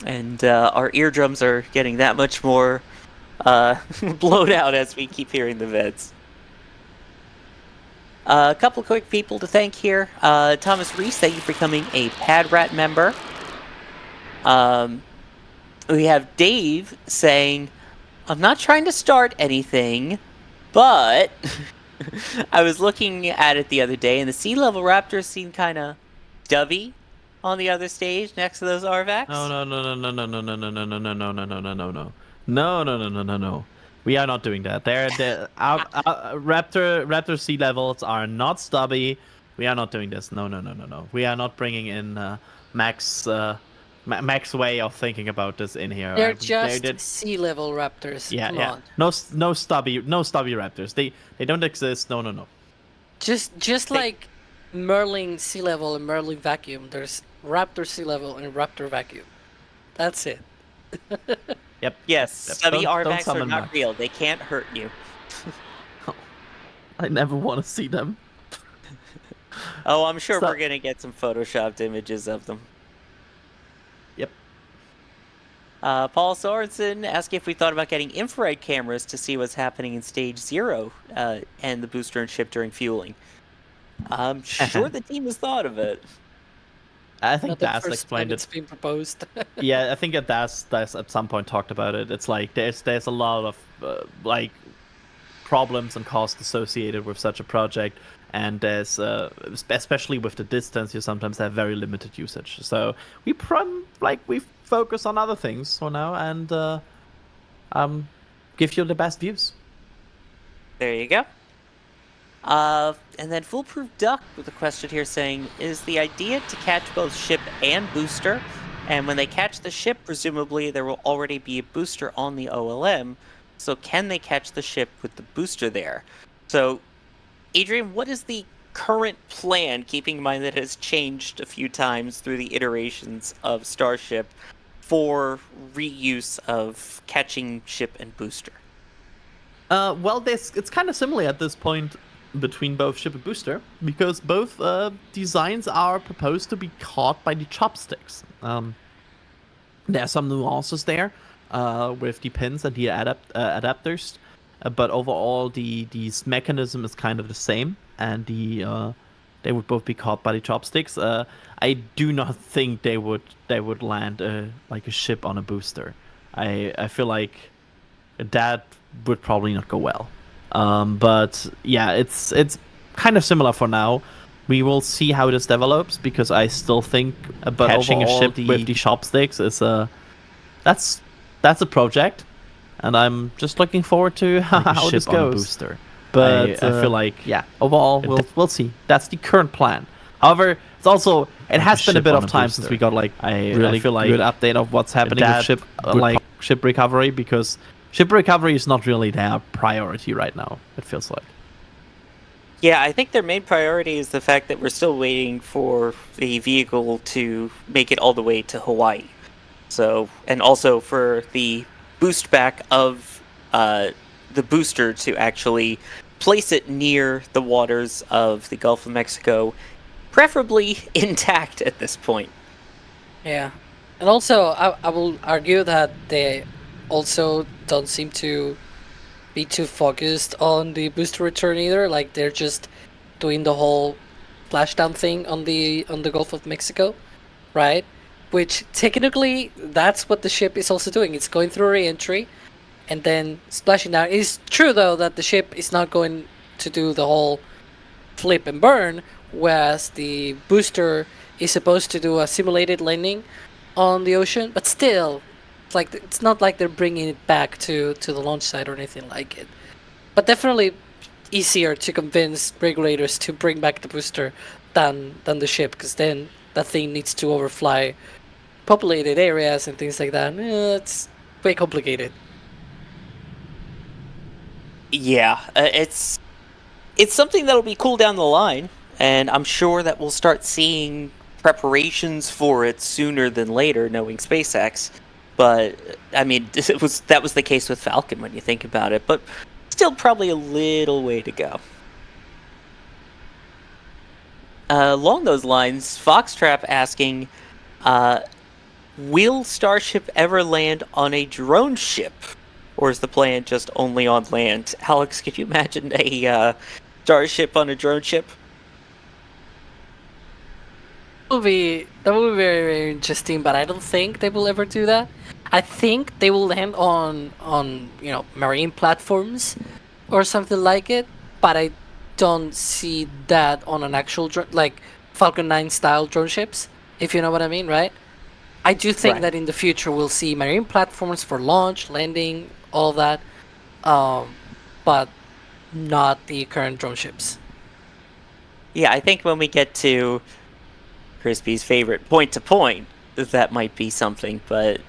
And our eardrums are getting that much more blown out as we keep hearing the VEDs. A couple of quick people to thank here. Thomas Reese, thank you for becoming a PadRat member. We have Dave saying, I'm not trying to start anything, but I was looking at it the other day, and the sea level raptors seem kind of dubby on the other stage next to those Arvacs. No. We are not doing that. Our raptor sea levels are not stubby. We are not doing this. No. We are not bringing in Max way of thinking about this in here. They're just sea level raptors. Yeah, Come yeah. on. No stubby raptors. They don't exist. No. Just like Merlin sea level and Merlin vacuum, there's raptor sea level and raptor vacuum. That's it. Yep. Yes, stubby Don't Arvacs are summon not Max. real. They can't hurt you. I never want to see them. Oh, I'm sure we're gonna get some photoshopped images of them. Yep. Paul Sorensen asking if we thought about getting infrared cameras to see what's happening in stage 0 and the booster and ship during fueling. I'm sure the team has thought of it. I think Das That's explained it. It's been proposed. Yeah, I think that Das at some point talked about it. It's like there's a lot of like problems and costs associated with such a project, and there's especially with the distance, you sometimes have very limited usage. So we focus on other things for now and give you the best views. There you go. And then Foolproof Duck with a question here saying, is the idea to catch both ship and booster? And when they catch the ship, presumably there will already be a booster on the OLM. So can they catch the ship with the booster there? So, Adrian, what is the current plan, keeping in mind that it has changed a few times through the iterations of Starship, for reuse of catching ship and booster? Well, it's kind of similar at this point between both ship and booster, because both designs are proposed to be caught by the chopsticks. There are some nuances there with the pins and the adapters, but overall the mechanism is kind of the same, and they would both be caught by the chopsticks. I do not think they would land like a ship on a booster. I feel like that would probably not go well. But yeah, it's kind of similar for now. We will see how this develops, because I still think catching a ship with the chopsticks is that's a project, and I'm just looking forward to how this goes. Booster. But I feel like overall we'll see. That's the current plan. However, it has been a bit of time since we got I feel like good update of what's happening with ship recovery, because ship recovery is not really their priority right now, it feels like. Yeah, I think their main priority is the fact that we're still waiting for the vehicle to make it all the way to Hawaii. So, and also for the boost back of the booster to actually place it near the waters of the Gulf of Mexico, preferably intact at this point. Yeah. And also, I will argue that they also don't seem to be too focused on the booster return either. Like, they're just doing the whole splashdown thing on the Gulf of Mexico, right? Which technically that's what the ship is also doing. It's going through re-entry and then splashing down. It's true though that the ship is not going to do the whole flip and burn, whereas the booster is supposed to do a simulated landing on the ocean, but still, it's not like they're bringing it back to the launch site or anything like it. But definitely easier to convince regulators to bring back the booster than the ship, because then that thing needs to overfly populated areas and things like that. It's way complicated. Yeah, it's something that'll be cool down the line, and I'm sure that we'll start seeing preparations for it sooner than later, knowing SpaceX. But I mean, that was the case with Falcon when you think about it. But still, probably a little way to go. Along those lines, Foxtrap asking, will Starship ever land on a drone ship? Or is the plan just only on land? Alex, could you imagine a Starship on a drone ship? That would be very, very interesting, but I don't think they will ever do that. I think they will land on marine platforms or something like it, but I don't see that on an actual like Falcon 9 style drone ships, if you know what I mean, right? I do think Right. that in the future we'll see marine platforms for launch, landing, all that, but not the current drone ships. Yeah, I think when we get to Crispy's favorite point to point, that might be something, but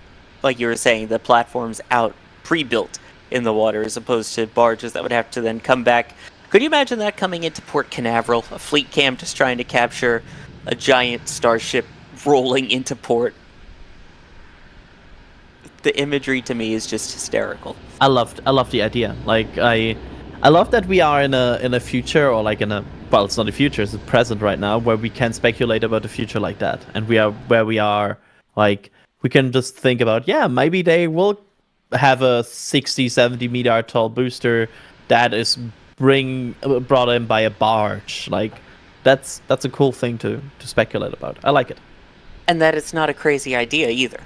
like you were saying, the platform's out pre-built in the water as opposed to barges that would have to then come back. Could you imagine that coming into Port Canaveral, a fleet cam just trying to capture a giant starship rolling into port? The imagery to me is just hysterical. I love the idea. Like I love that we are in a future, or like in a, well, it's not a future, it's a present right now, where we can speculate about the future like that, and we are where we are. Like we can just think about, yeah, maybe they will have a 60-70 meter tall booster that is brought in by a barge. Like that's a cool thing to speculate about. I like it. And that it's not a crazy idea either.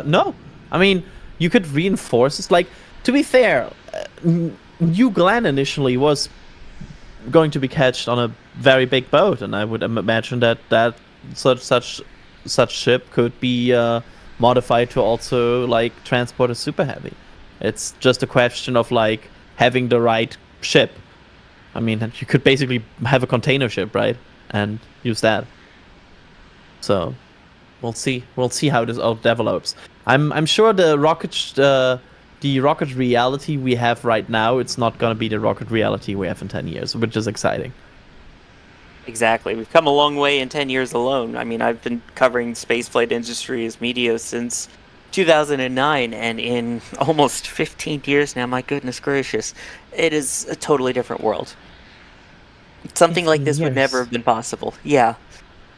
No, I mean, you could reinforce this. Like, to be fair, New Glenn initially was going to be catched on a very big boat, and I would imagine that such ship could be modified to also like transport a super heavy. It's just a question of like having the right ship. I mean, you could basically have a container ship, right, and use that. So we'll see how this all develops. I'm sure the rocket reality we have right now, it's not gonna be the rocket reality we have in 10 years, which is exciting. Exactly. We've come a long way in 10 years alone. I mean, I've been covering spaceflight industry as media since 2009, and in almost 15 years now, my goodness gracious, it is a totally different world. Something like 15 this would never years. have been possible. Yeah.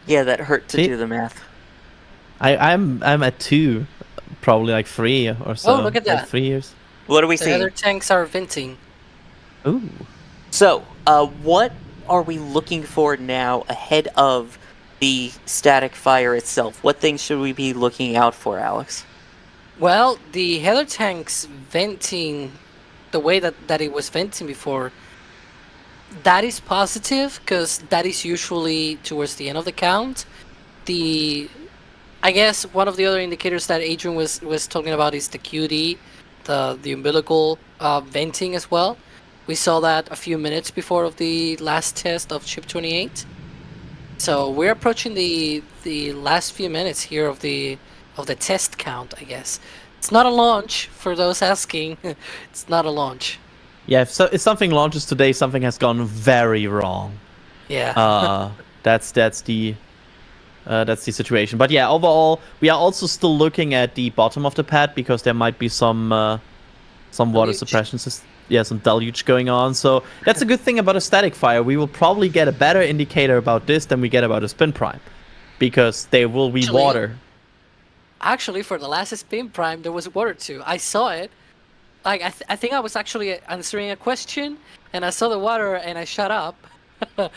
Yeah, that hurt to See? do the math. I'm at 2, probably like 3 or so. Oh, look at like that. 3 years. What are we The seeing? other tanks are venting. Ooh. So, what are we looking for now ahead of the static fire itself? What things should we be looking out for, Alex? Well, the header tanks venting the way that it was venting before, that is positive because that is usually towards the end of the count. I guess one of the other indicators that Adrian was talking about is the QD, the umbilical venting as well. We saw that a few minutes before of the last test of Ship 28. So we're approaching the last few minutes here of the test count, I guess. It's not a launch for those asking. It's not a launch. Yeah, if something launches today, something has gone very wrong. Yeah. That's the situation. But yeah, overall, we are also still looking at the bottom of the pad because there might be some water Deluge. suppression system. Yeah, some deluge going on. So that's a good thing about a static fire. We will probably get a better indicator about this than we get about a spin prime, because there will be Actually- water. Actually, for the last spin prime, there was water too. I saw it. Like I think I was actually answering a question, and I saw the water, and I shut up.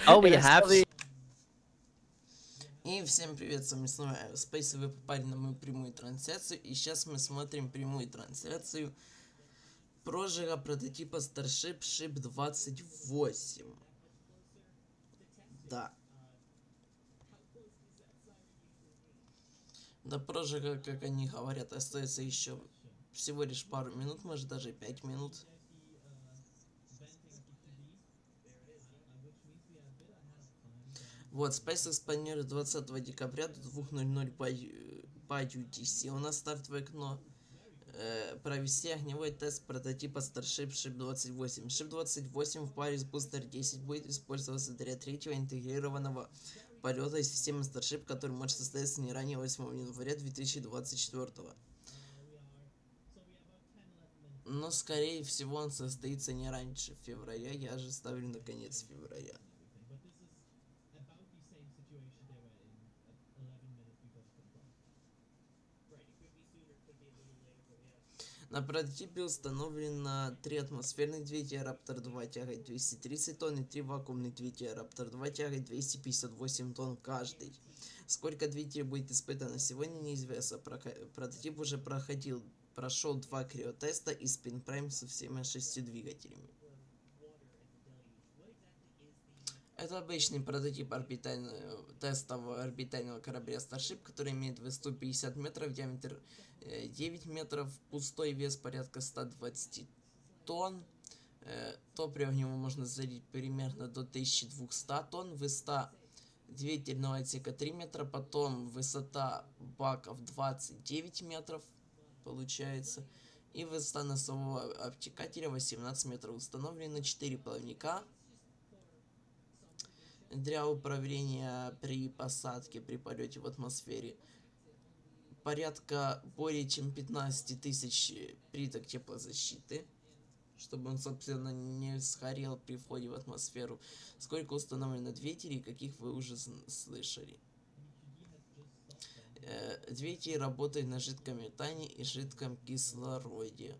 Oh, we And I saw have. the- И всем привет, с вами снова Spacex, вы попали на мою прямую трансляцию, и сейчас мы смотрим прямую трансляцию прожига прототипа Starship Ship 28. Да. До прожига, как они говорят, остается еще всего лишь пару минут, может даже 5 минут. Вот, Spacex планирует 20 декабря до 2:00 по UTC. У нас стартовое окно. Провести огневой тест прототипа Starship Ship 28. Ship 28 в паре с Booster 10 будет использоваться для третьего интегрированного полета из системы Starship, который может состояться не ранее 8 января 2024. Но, скорее всего, он состоится не раньше февраля. Я же ставлю на конец февраля. На прототипе установлено 3 атмосферных двигателя Raptor 2 тягой 230 тонн и 3 вакуумных двигателя Raptor 2 тягой 258 тонн каждый. Сколько двигателей будет испытано сегодня, неизвестно. Прототип уже прошел 2 криотеста и спин-прайм со всеми 6 двигателями. Это обычный прототип тестового орбитального корабля Starship, который имеет высоту 50 метров, диаметр 9 метров, пустой вес порядка 120 тонн. Топливо в него можно залить примерно до 1200 тонн, высота двигательного отсека 3 метра, потом высота баков 29 метров получается, и высота носового обтекателя 18 метров. Установлено 4 плавника для управления при посадке, при полете в атмосфере. Порядка более чем 15 тысяч плиток теплозащиты, чтобы он, собственно, не сгорел при входе в атмосферу. Сколько установлено двигателей, каких вы уже слышали. Двигатели работают на жидком метане и жидком кислороде.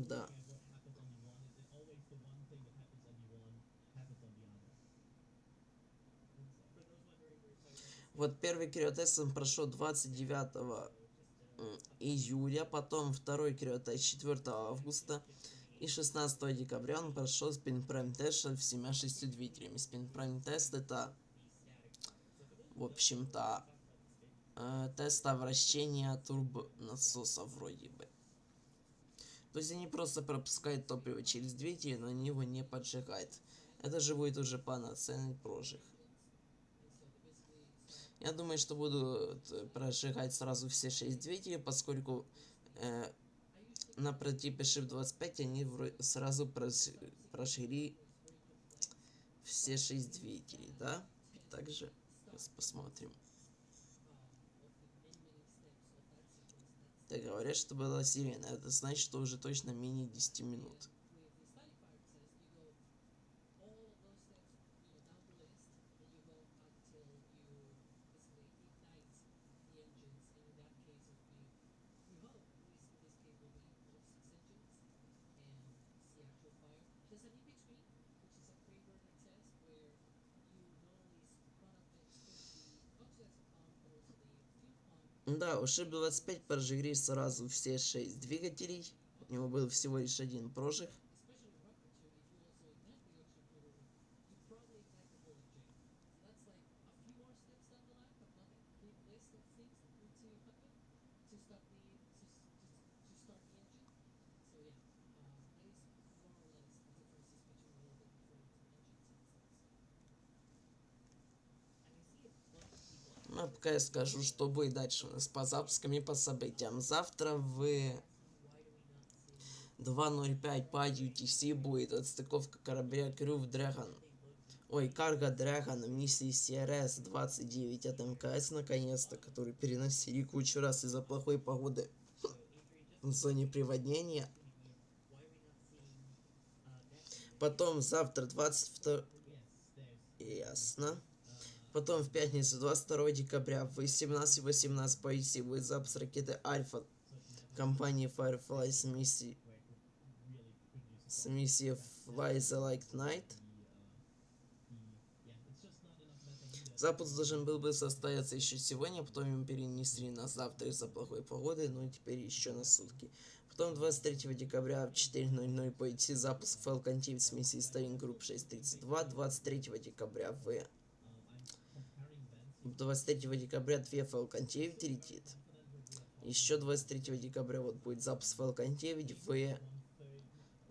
Да. Вот первый криотест он прошел 29 июля, потом второй криотест 4 августа и 16 декабря он прошел спин-прайм тест с всеми 6 двигателями. Спин-прайм тест это, в общем-то, тест вращения турбонасоса вроде бы. То есть они просто пропускают топливо через двигатель, но они его не поджигают. Это же будет уже полноценный прожиг. Я думаю, что буду прожигать сразу все 6 двигателей, поскольку на прототипе Ship 25 они сразу прожгли все 6 двигателей, да? Также сейчас посмотрим. Так, говорят, что была сирена. Это значит, что уже точно менее 10 минут. Да, у Ship 25 прожгли сразу все 6 двигателей. У него был всего лишь один прожиг. Ну, пока я скажу, что будет дальше у нас по запускам и по событиям. Завтра в 2:05 по UTC будет отстыковка корабля Crew Dragon. Ой, Cargo Dragon миссии CRS 29 от МКС наконец-то, который переносили кучу раз из-за плохой погоды в зоне приводнения. Потом завтра 22... Ясно. Потом в пятницу 22 декабря в 18:18 по UTC будет запуск ракеты Альфа компании Firefly с миссией Fly the Like Night. Запуск должен был бы состояться еще сегодня, потом ему перенесли на завтра из-за плохой погоды, но теперь еще на сутки. Потом 23 декабря в 4:00 по UTC запуск Falcon 9 с миссией Starring Group 632. 23 декабря 23 декабря 2 Falcon 9 летит. Еще 23 декабря вот будет запуск Falcon 9 в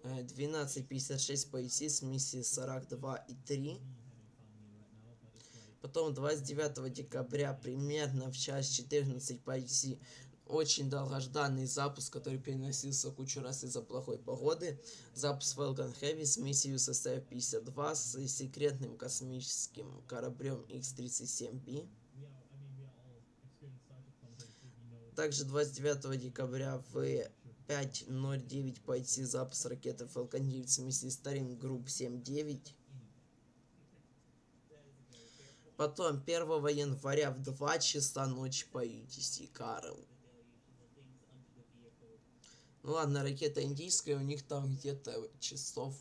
12:56 по UTC с миссией 42 и 3. Потом 29 декабря примерно в час 14 по UTC очень долгожданный запуск, который переносился кучу раз из-за плохой погоды. Запуск Falcon Heavy с миссией в составе 52 с секретным космическим кораблем X-37B. Также 29 декабря в 5:09 по UTC запуск ракеты Falcon 9 с миссией Starring Group 79. Потом 1 января в 2 часа ночи по UTC, Карл. Ну ладно, ракета индийская, у них там где-то часов...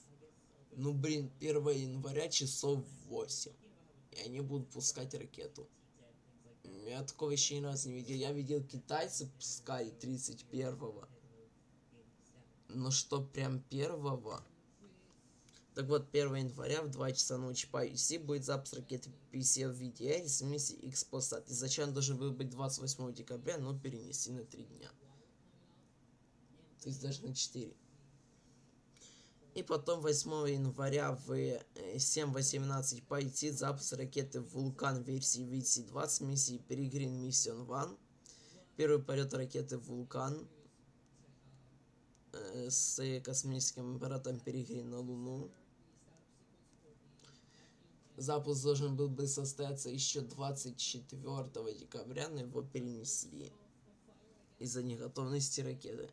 Ну блин, 1 января часов 8. И они будут пускать ракету. Я такого еще ни разу не видел. Я видел, китайцы пускали 31-го. Но что прям 1-го? Так вот, 1 января в 2 часа ночи по UTC будет запуск ракеты PCL-VDA с миссией X-Posat. Изначально должен был быть 28 декабря, но перенесли на 3 дня. То есть даже на 4. И потом 8 января в 7:18 полетит запуск ракеты Вулкан версии VC-2 с миссией Peregrine Mission 1. Первый полет ракеты Вулкан с космическим аппаратом Peregrine на Луну. Запуск должен был бы состояться еще 24 декабря, но его перенесли из-за неготовности ракеты.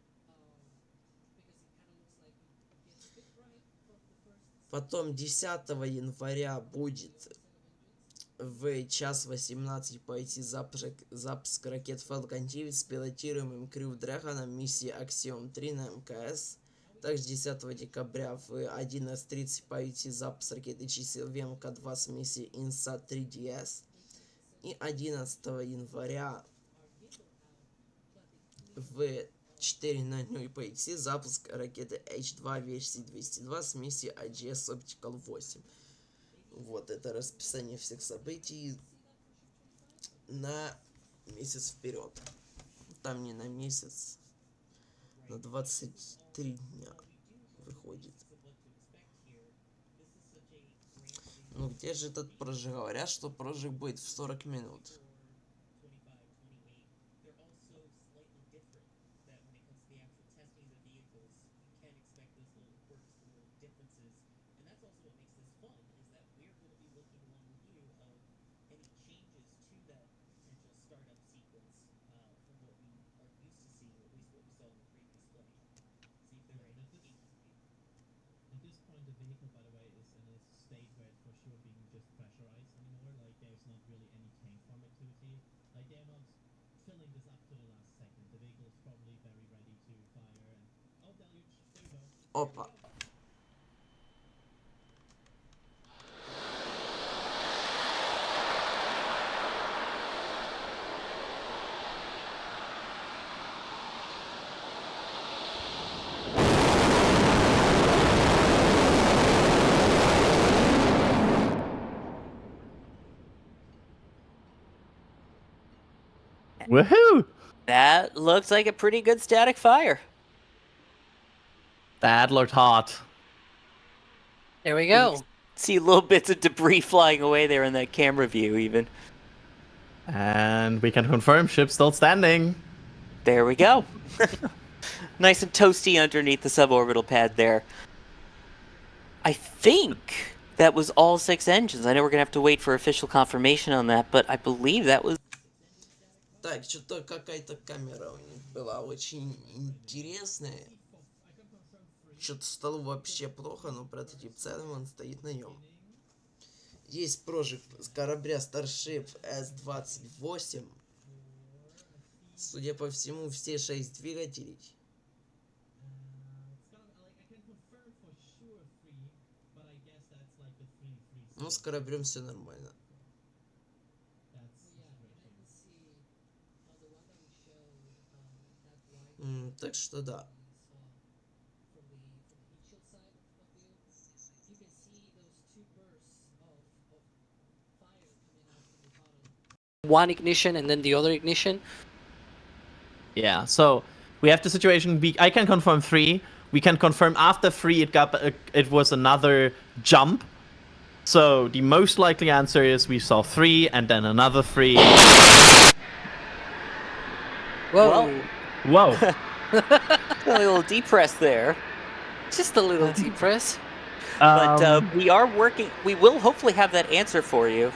Потом 10 января будет в час 18 пойти запуск ракет Falcon 9 с пилотируемым Crew Dragon миссии Axiom 3 на МКС. Также 10 декабря в 11:30 пойти запуск ракеты чисел МК-2 с миссией INSAT 3DS. И 11 января в 4:00 пойти запуск ракеты H2 версии 202 с миссией IGS Optical 8. Вот это расписание всех событий на месяц вперед. Там не на месяц, на 23 дня выходит. Ну где же этот прожиг? Говорят, что прожиг будет в 40 минут. Опа. Woohoo! That looks like a pretty good static fire. That looked hot. There we go. See little bits of debris flying away there in that camera view, even. And we can confirm ship still standing. There we go. Nice and toasty underneath the suborbital pad there. I think that was all 6 engines. I know we're going to have to wait for official confirmation on that, but I believe that was... Так, что-то какая-то камера у них была очень интересная. Что-то стало вообще плохо, но прототип целым он стоит на нем. Есть прожиг с корабля Starship S28. Судя по всему, все 6 двигателей. Ну, с кораблем все нормально. Так что да. One ignition and then the other ignition. Yeah, so we have the situation. I can confirm 3. We can confirm after 3 it was another jump. So the most likely answer is we saw 3 and then another 3. Whoa. Whoa. A little depress there. Just a little depress. But we are working... We will hopefully have that answer for you.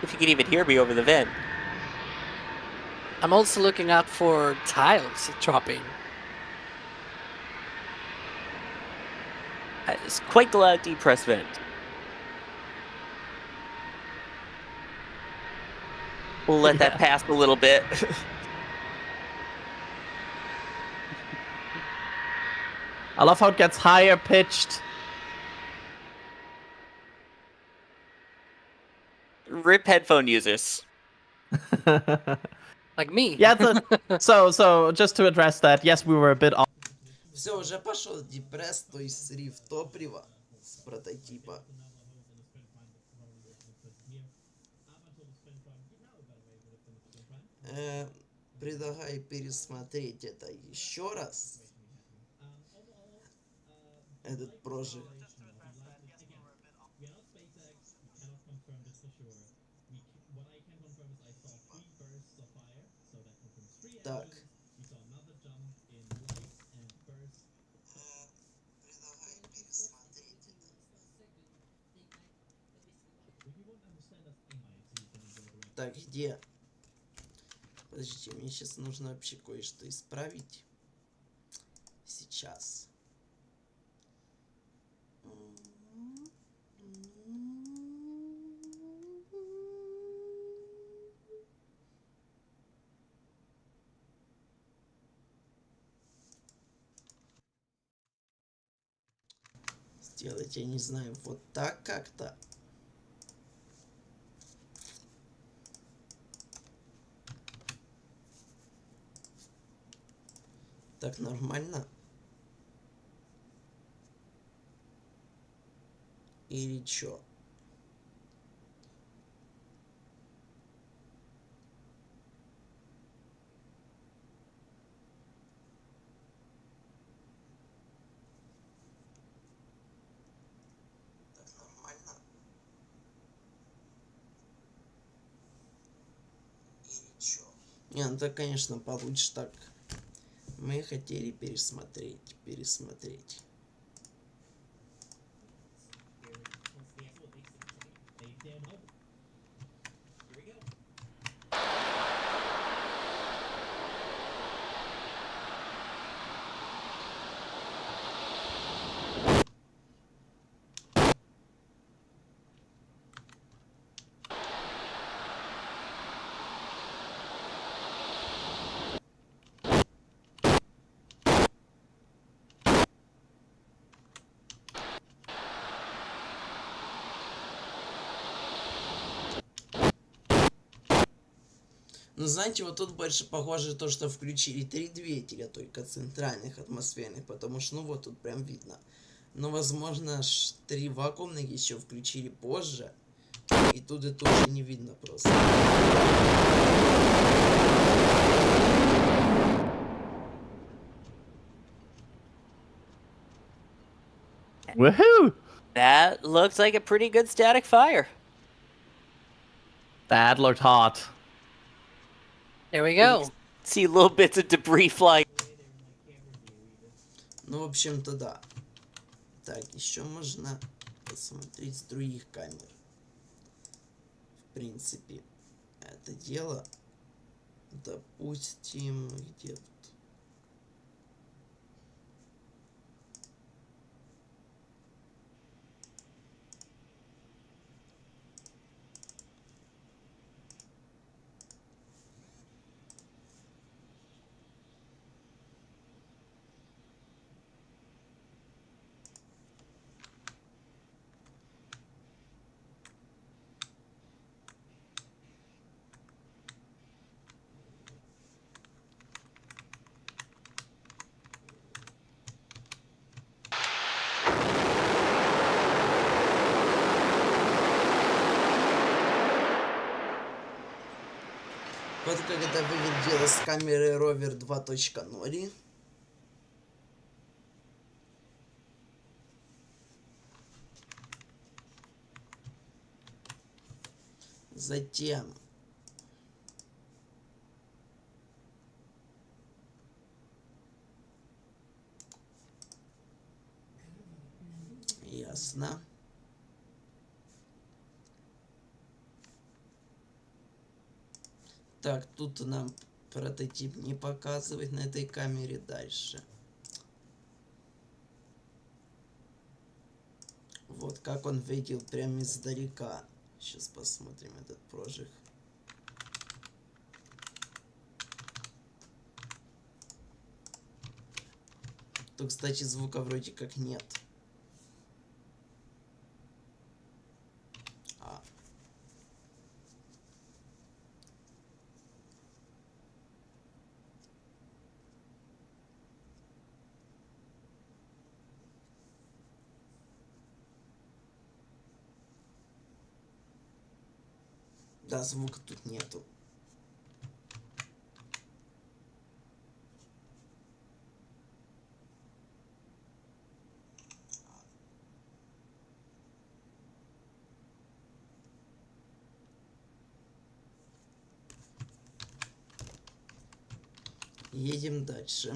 If you can even hear me over the vent. I'm also looking out for tiles dropping. It's quite the loud depress vent. We'll let that pass a little bit. I love how it gets higher pitched. Rip headphone users. Like me. Yeah, so just to address that, yes, we were a bit off. Все, уже пошел депресс, то есть срыв топлива с прототипа. Предлагаю пересмотреть это еще раз. Этот прожиг. Так. Так, где? Подождите, мне сейчас нужно вообще кое-что исправить. Сейчас. Сделать, я не знаю, вот так как-то. Так нормально? Или чё? Так нормально? Или чё? Не, ну так, конечно, получше так. Мы хотели пересмотреть. Ну, знаете, вот тут больше похоже то, что включили 3 двигателя, только центральных атмосферных, потому что, ну, вот тут прям видно. Но, возможно, 3 вакуумных еще включили позже, и тут это уже не видно просто. Woohoo! That looks like a pretty good static fire. That looked hot. There we go. See little bits of debris flying. Ну, в общем-то, да. Так, еще можно посмотреть с других камер. В принципе, это дело. Допустим, где тут? Вот как это выглядело с камеры Rover 2.0. Затем ясно. Так, тут нам прототип не показывает на этой камере дальше. Вот как он выглядел прямо издалека. Сейчас посмотрим этот прожиг. то, кстати, звука вроде как нет. Да, звука тут нету. Едем дальше.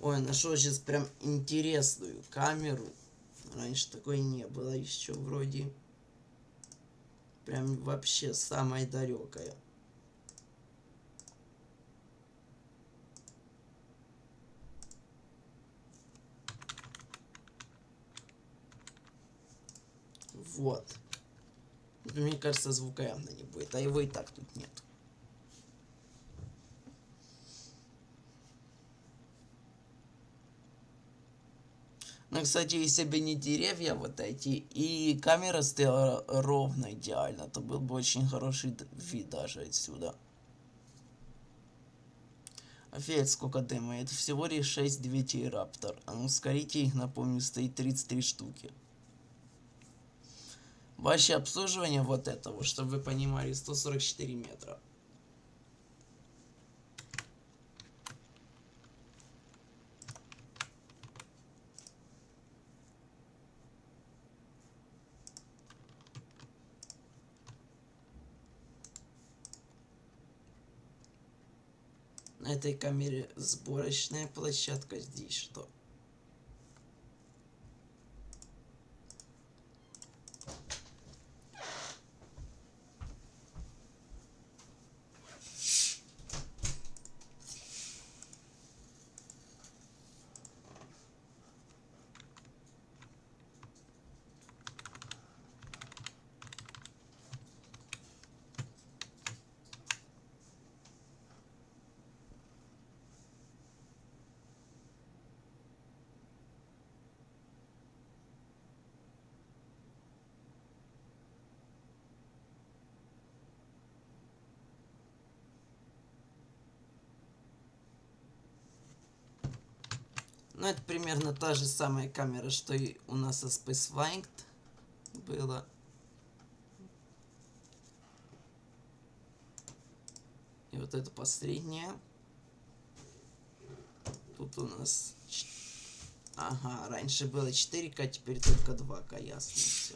Ой, нашел сейчас прям интересную камеру. Раньше такой не было еще вроде. Прям вообще самая далекая. Вот. Мне кажется, звука явно не будет, а его и так тут нет. Ну, кстати, если бы не деревья вот эти, и камера стояла ровно идеально, то был бы очень хороший вид даже отсюда. Офигеть, сколько дыма. Это всего лишь 6 двигателей Raptor. А на ускорителе их, напомню, стоит 33 штуки. Вообще обслуживание вот этого, чтобы вы понимали, 144 метра. На этой камере сборочная площадка. Здесь что? Ну, это примерно та же самая камера, что и у нас со Spacex было. И вот это последнее. Тут у нас... Ага, раньше было 4К, теперь только 2К, ясно все.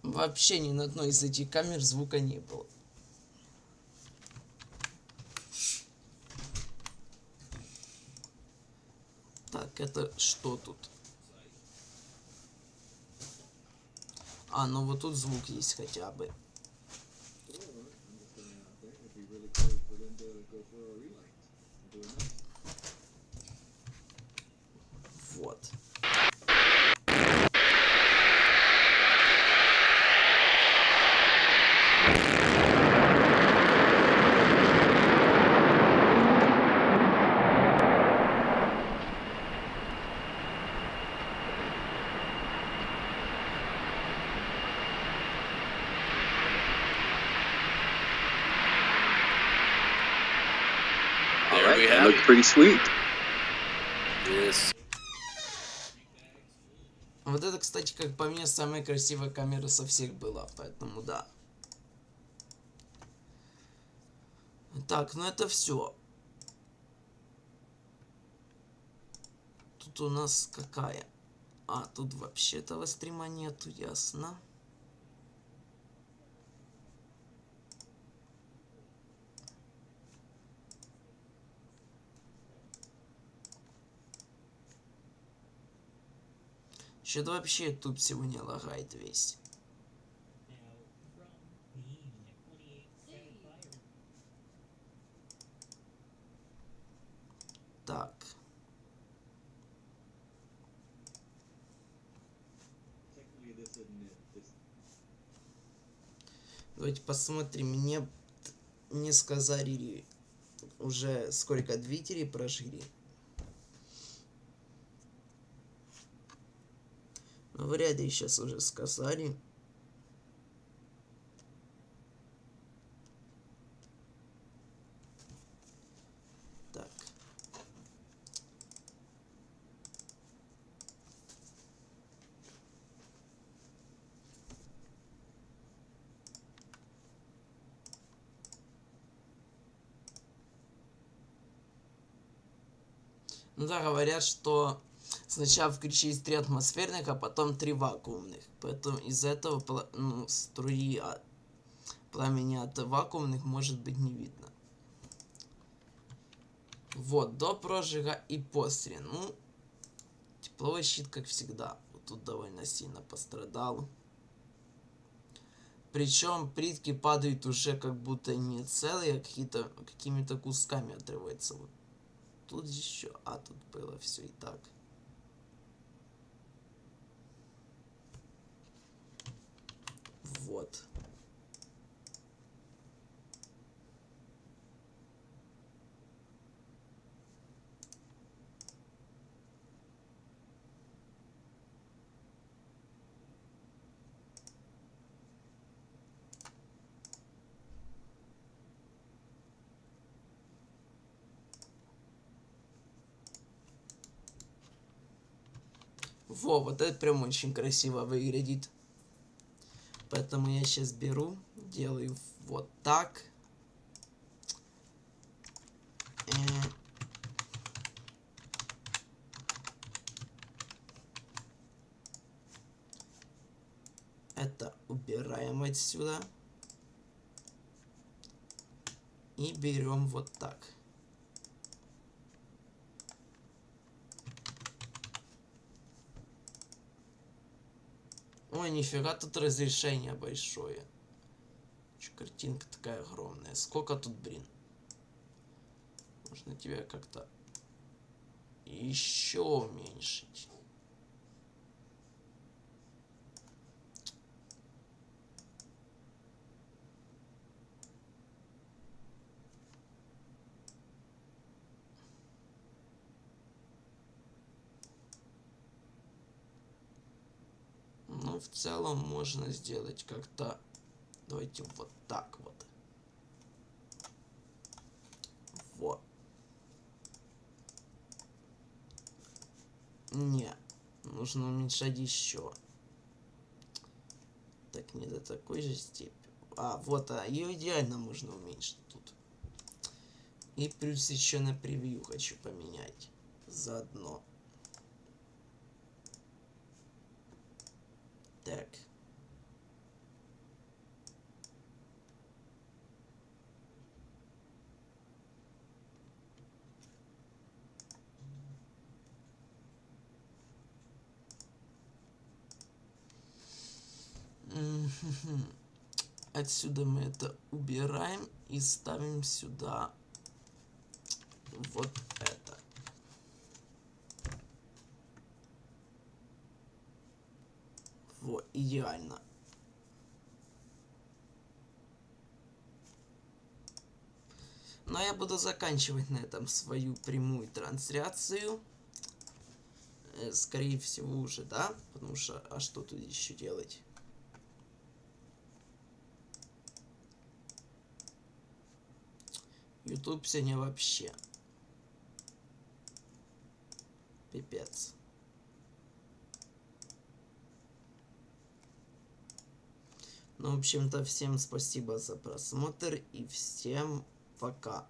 Вообще ни на одной из этих камер звука не было. Так, это что тут? А, ну вот тут звук есть хотя бы. Вот. There we have it. Looks pretty sweet. Yes. Вот это, кстати, как по мне, самая красивая камера со всех была, поэтому да. Так, ну это все. Тут у нас какая? А, тут вообще этого стрима нету, ясно. Что-то вообще тут сегодня лагает весь. Так. Давайте посмотрим. Мне не сказали уже сколько двигателей прожили. Но вряд ли сейчас уже сказали. Так. Ну да, говорят, что сначала включились 3 атмосферных, а потом 3 вакуумных. Поэтому из-за этого струи пламени от вакуумных может быть не видно. Вот, до прожига и после. Ну, тепловой щит, как всегда. Вот тут довольно сильно пострадал. Причем плитки падают уже как будто не целые, а какими-то кусками отрываются. Вот тут еще... А, тут было все и так. Вот. Во, вот это прям очень красиво выглядит. Поэтому я сейчас беру, делаю вот так. Это убираем отсюда. И берем вот так. Ой, нифига тут разрешение большое. Чё, картинка такая огромная. Сколько тут, блин? Можно тебя как-то еще уменьшить. Ну, в целом можно сделать как-то... Давайте вот так вот. Вот. Не, нужно уменьшать еще. Так, не до такой же степени. А, вот, ее идеально можно уменьшить тут. И плюс еще на превью хочу поменять. Заодно. Так. Отсюда мы это убираем и ставим сюда вот это. Вот, идеально. Но я буду заканчивать на этом свою прямую трансляцию. Скорее всего уже, да? Потому что, а что тут еще делать? YouTube сегодня вообще. Пипец. Ну, в общем-то, всем спасибо за просмотр и всем пока.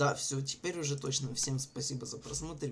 Да, все, теперь уже точно. Всем спасибо за просмотр.